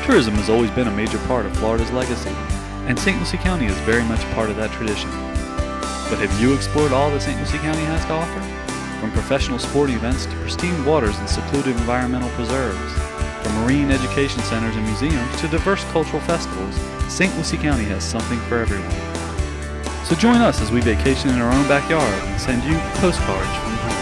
Tourism has always been a major part of Florida's legacy, and St. Lucie County is very much part of that tradition. But have you explored all that St. Lucie County has to offer? From professional sporting events to pristine waters and secluded environmental preserves, from marine education centers and museums to diverse cultural festivals, St. Lucie County has something for everyone. So join us as we vacation in our own backyard and send you postcards from home.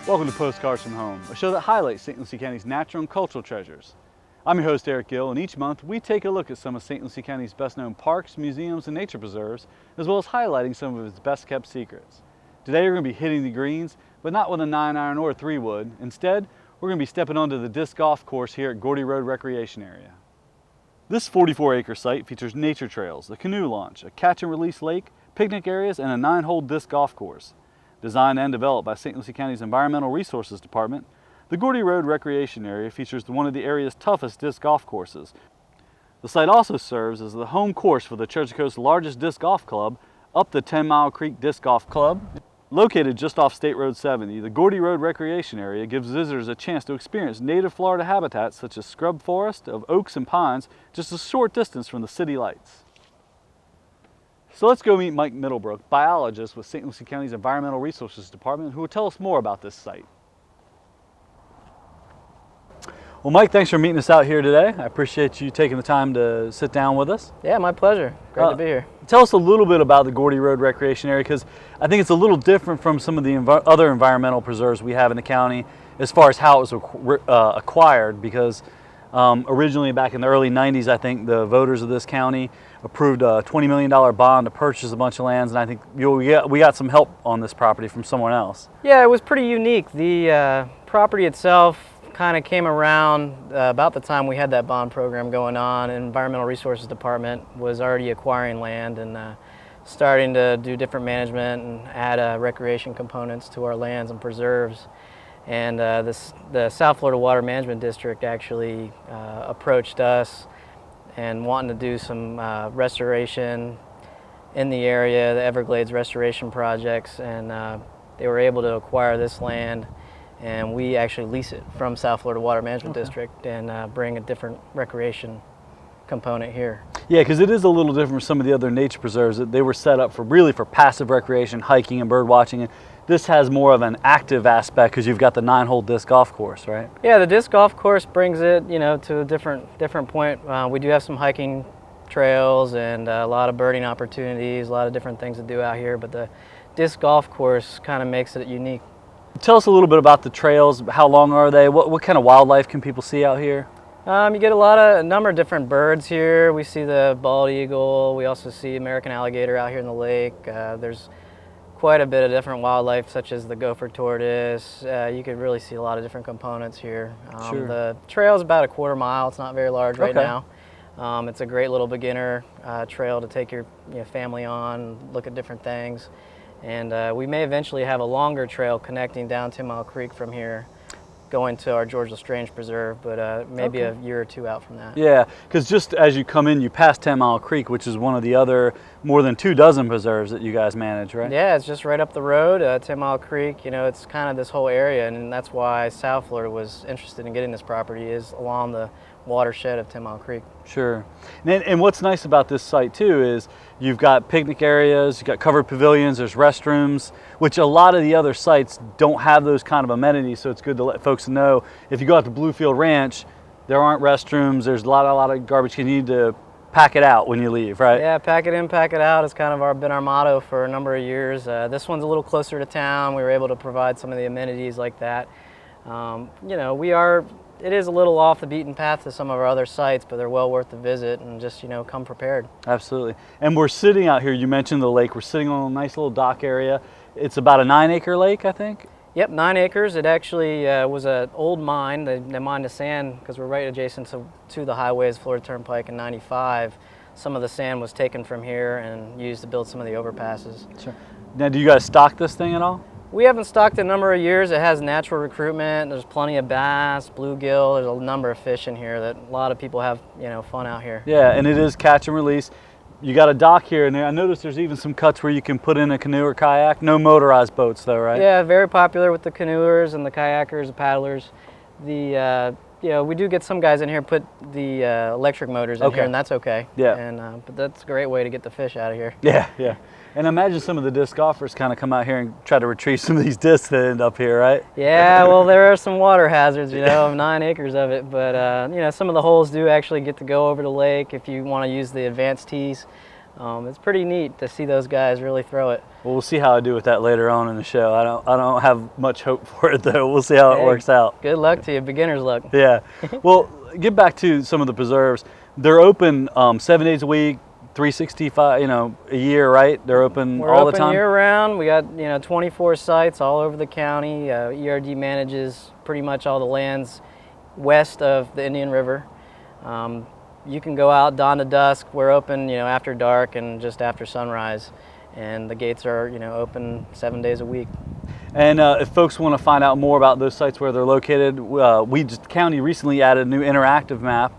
Welcome to Postcards from Home, a show that highlights St. Lucie County's natural and cultural treasures. I'm your host, Eric Gill, and each month we take a look at some of St. Lucie County's best-known parks, museums, and nature preserves, as well as highlighting some of its best-kept secrets. Today we're going to be hitting the greens, but not with a 9-iron or a 3-wood. Instead, we're going to be stepping onto the disc golf course here at Gordy Road Recreation Area. This 44-acre site features nature trails, a canoe launch, a catch-and-release lake, picnic areas, and a 9-hole disc golf course. Designed and developed by St. Lucie County's Environmental Resources Department, the Gordy Road Recreation Area features one of the area's toughest disc golf courses. The site also serves as the home course for the Treasure Coast's largest disc golf club, Up the 10 Mile Creek Disc Golf Club. Located just off State Road 70, the Gordy Road Recreation Area gives visitors a chance to experience native Florida habitats such as scrub forest of oaks and pines just a short distance from the city lights. So let's go meet Mike Middlebrook, biologist with St. Lucie County's Environmental Resources Department, who will tell us more about this site. Well, Mike, thanks for meeting us out here today. I appreciate you taking the time to sit down with us. Yeah, my pleasure. Great to be here. Tell us a little bit about the Gordy Road Recreation Area, because I think it's a little different from some of the other environmental preserves we have in the county as far as how it was acquired, because originally back in the early 90s, I think the voters of this county approved a $20 million bond to purchase a bunch of lands, and I think we got some help on this property from someone else. Yeah, it was pretty unique. The property itself kind of came around about the time we had that bond program going on. Environmental Resources Department was already acquiring land and starting to do different management and add recreation components to our lands and preserves. And the South Florida Water Management District actually approached us and wanting to do some restoration in the area, the Everglades restoration projects, and they were able to acquire this land, and we actually lease it from South Florida Water Management District and bring a different recreation component here. Yeah, because it is a little different from some of the other nature preserves. That they were set up for really for passive recreation, hiking and bird watching. And this has more of an active aspect because you've got the 9-hole disc golf course, right? Yeah, the disc golf course brings it, to a different point. We do have some hiking trails and a lot of birding opportunities, a lot of different things to do out here, but the disc golf course kind of makes it unique. Tell us a little bit about the trails. How long are they? What kind of wildlife can people see out here? You get a number of different birds here. We see the bald eagle. We also see American alligator out here in the lake. There's quite a bit of different wildlife, such as the gopher tortoise. You could really see a lot of different components here. Sure. The trail is about a quarter mile. It's not very large right now. It's a great little beginner trail to take your family on, look at different things. And we may eventually have a longer trail connecting down 10 Mile Creek from here, going to our George Lestrange Preserve, but maybe a year or two out from that. Yeah, because just as you come in, you pass 10 Mile Creek, which is one of the other more than 24 preserves that you guys manage, right? Yeah, it's just right up the road, 10 Mile Creek. It's kind of this whole area, and that's why South Florida was interested in getting this property, is along the watershed of 10 Mile Creek. Sure. And what's nice about this site too is you've got picnic areas, you've got covered pavilions, there's restrooms, which a lot of the other sites don't have those kind of amenities, so it's good to let folks know. If you go out to Bluefield Ranch, there aren't restrooms, there's a lot of garbage. You need to pack it out when you leave, right? Yeah, pack it in, pack it out has kind of been our motto for a number of years. This one's a little closer to town. We were able to provide some of the amenities like that. It is a little off the beaten path to some of our other sites, but they're well worth the visit, and just, come prepared. Absolutely. And we're sitting out here, you mentioned the lake, we're sitting on a nice little dock area. It's about a 9-acre lake, I think? Yep, 9 acres. It actually was an old mine. They mined the sand because we're right adjacent to the highways, Florida Turnpike and 95. Some of the sand was taken from here and used to build some of the overpasses. Sure. Now, do you guys stock this thing at all? We haven't stocked a number of years. It has natural recruitment. There's plenty of bass, bluegill. There's a number of fish in here that a lot of people have, fun out here. Yeah, and it is catch and release. You got a dock here, and I noticed there's even some cuts where you can put in a canoe or kayak. No motorized boats though, right? Yeah, very popular with the canoers and the kayakers, the paddlers. We do get some guys in here put the electric motors in here, and that's okay. Yeah. And but that's a great way to get the fish out of here. Yeah, yeah. And I imagine some of the disc golfers kind of come out here and try to retrieve some of these discs that end up here, right? Yeah, well, there are some water hazards, 9 acres of it, but some of the holes do actually get to go over the lake if you want to use the advanced tees. It's pretty neat to see those guys really throw it. Well, we'll see how I do with that later on in the show. I don't have much hope for it though. We'll see how it works out. Good luck to you, beginner's luck. Yeah. Well, get back to some of the preserves. They're open 7 days a week, 365, a year, right? They're open all the time? We're open year round. We got, 24 sites all over the county. ERD manages pretty much all the lands west of the Indian River. You can go out dawn to dusk. We're open, after dark and just after sunrise. And the gates are, open 7 days a week. And if folks want to find out more about those sites where they're located, the county recently added a new interactive map,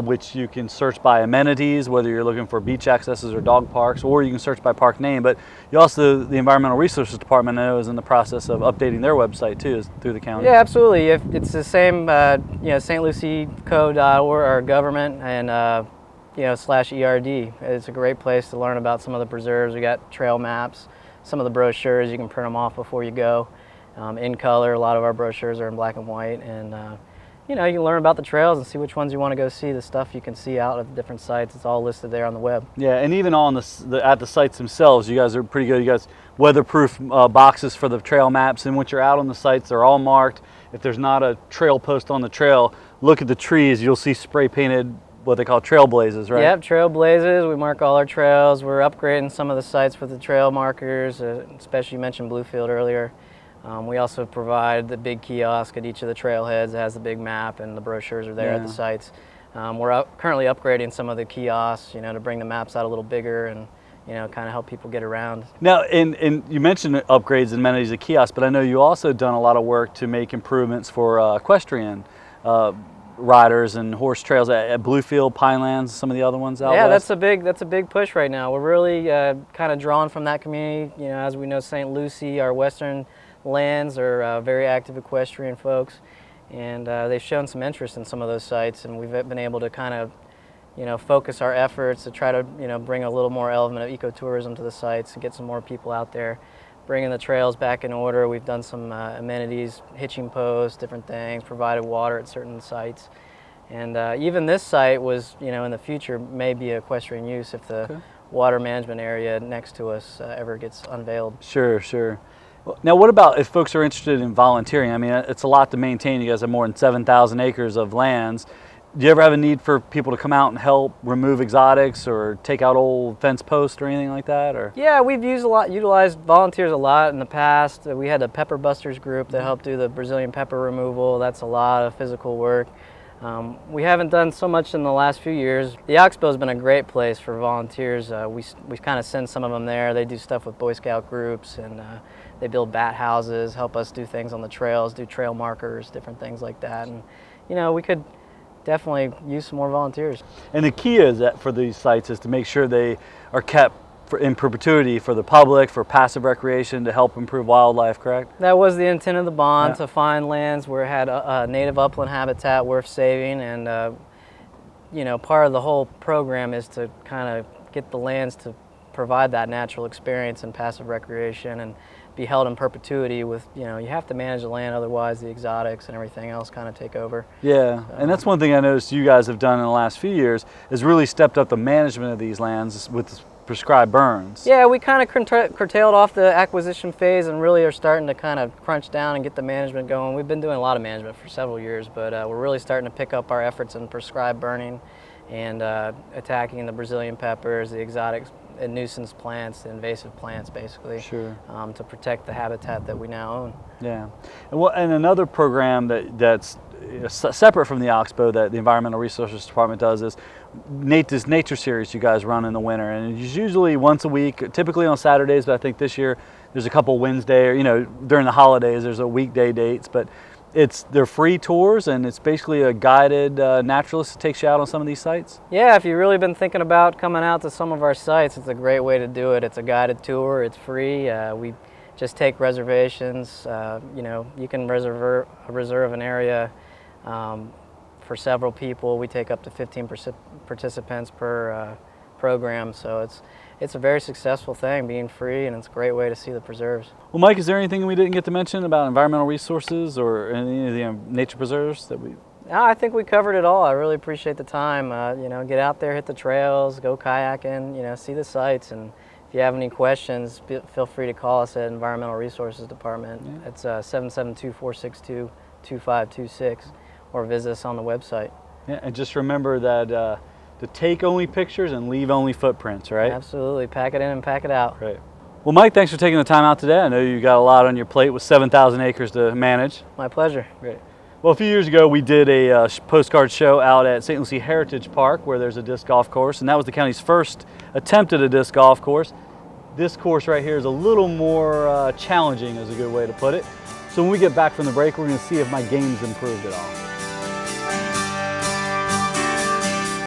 which you can search by amenities, whether you're looking for beach accesses or dog parks, or you can search by park name. But you also, the Environmental Resources Department, I know, is in the process of updating their website too, through the county. Yeah, absolutely. If it's the same, stlucieco.org, our government, and /ERD. It's a great place to learn about some of the preserves. We got trail maps, some of the brochures. You can print them off before you go, in color. A lot of our brochures are in black and white, and you can learn about the trails and see which ones you want to go see. The stuff you can see out at the different sites, it's all listed there on the web. Yeah, and even on at the sites themselves, you guys are pretty good. You guys weatherproof boxes for the trail maps, and once you're out on the sites, they're all marked. If there's not a trail post on the trail, look at the trees. You'll see spray painted what they call trail blazes, right? Yep, trail blazes. We mark all our trails. We're upgrading some of the sites with the trail markers, especially you mentioned Bluefield earlier. We also provide the big kiosk at each of the trailheads that has the big map, and the brochures are there at the sites. We're currently upgrading some of the kiosks, to bring the maps out a little bigger and, kind of help people get around. Now, and you mentioned upgrades and amenities at kiosks, but I know you also done a lot of work to make improvements for equestrian riders and horse trails at Bluefield, Pinelands, some of the other ones out west. that's a big push right now. We're really kind of drawn from that community. As we know, St. Lucie, our western lands are very active equestrian folks, and they've shown some interest in some of those sites, and we've been able to kind of focus our efforts to try to bring a little more element of ecotourism to the sites and get some more people out there, bringing the trails back in order. We've done some amenities, hitching posts, different things, provided water at certain sites, and even this site was in the future may be equestrian use if the water management area next to us ever gets unveiled. Sure. Now, what about if folks are interested in volunteering? I mean, it's a lot to maintain. You guys have more than 7,000 acres of lands. Do you ever have a need for people to come out and help remove exotics or take out old fence posts or anything like that? Or yeah, we've utilized volunteers a lot in the past. We had a Pepper Busters group that helped do the Brazilian pepper removal. That's a lot of physical work. We haven't done so much in the last few years. The Oxbow has been a great place for volunteers. We kind of send some of them there. They do stuff with Boy Scout groups, and they build bat houses, help us do things on the trails, do trail markers, different things like that. And we could definitely use some more volunteers. And the key is that for these sites is to make sure they are kept in perpetuity for the public, for passive recreation, to help improve wildlife, correct? That was the intent of the bond, to find lands where it had a native upland habitat worth saving, and part of the whole program is to kind of get the lands to provide that natural experience and passive recreation and be held in perpetuity with, you have to manage the land, otherwise the exotics and everything else kind of take over. Yeah, and that's one thing I noticed you guys have done in the last few years is really stepped up the management of these lands with prescribed burns. Yeah, we kind of curtailed off the acquisition phase and really are starting to kind of crunch down and get the management going. We've been doing a lot of management for several years, but we're really starting to pick up our efforts in prescribed burning and attacking the Brazilian peppers, the exotic and nuisance plants, the invasive plants, basically, to protect the habitat that we now own. Yeah, and another program that's separate from the Oxbow that the Environmental Resources Department does is this nature series you guys run in the winter, and it's usually once a week, typically on Saturdays, but I think this year there's a couple Wednesday, or during the holidays there's a weekday dates, but they're free tours, and it's basically a guided naturalist that takes you out on some of these sites. Yeah, if you've really been thinking about coming out to some of our sites, it's a great way to do it. It's a guided tour, it's free. We just take reservations. You can reserve an area for several people. We take up to 15 participants per program, so it's a very successful thing, being free, and it's a great way to see the preserves. Well, Mike, is there anything we didn't get to mention about environmental resources or any of the nature preserves that we? No, I think we covered it all. I really appreciate the time. Get out there, hit the trails, go kayaking, see the sites, and if you have any questions, feel free to call us at Environmental Resources Department. Yeah. It's 772-462-2526, or visit us on the website. Yeah, and just remember that to take only pictures and leave only footprints, right? Absolutely. Pack it in and pack it out. Right. Well, Mike, thanks for taking the time out today. I know you got a lot on your plate with 7,000 acres to manage. My pleasure. Great. Well, a few years ago, we did a postcard show out at St. Lucie Heritage Park, where there's a disc golf course, and that was the county's first attempt at a disc golf course. This course right here is a little more challenging, is a good way to put it. So when we get back from the break, we're going to see if my game's improved at all.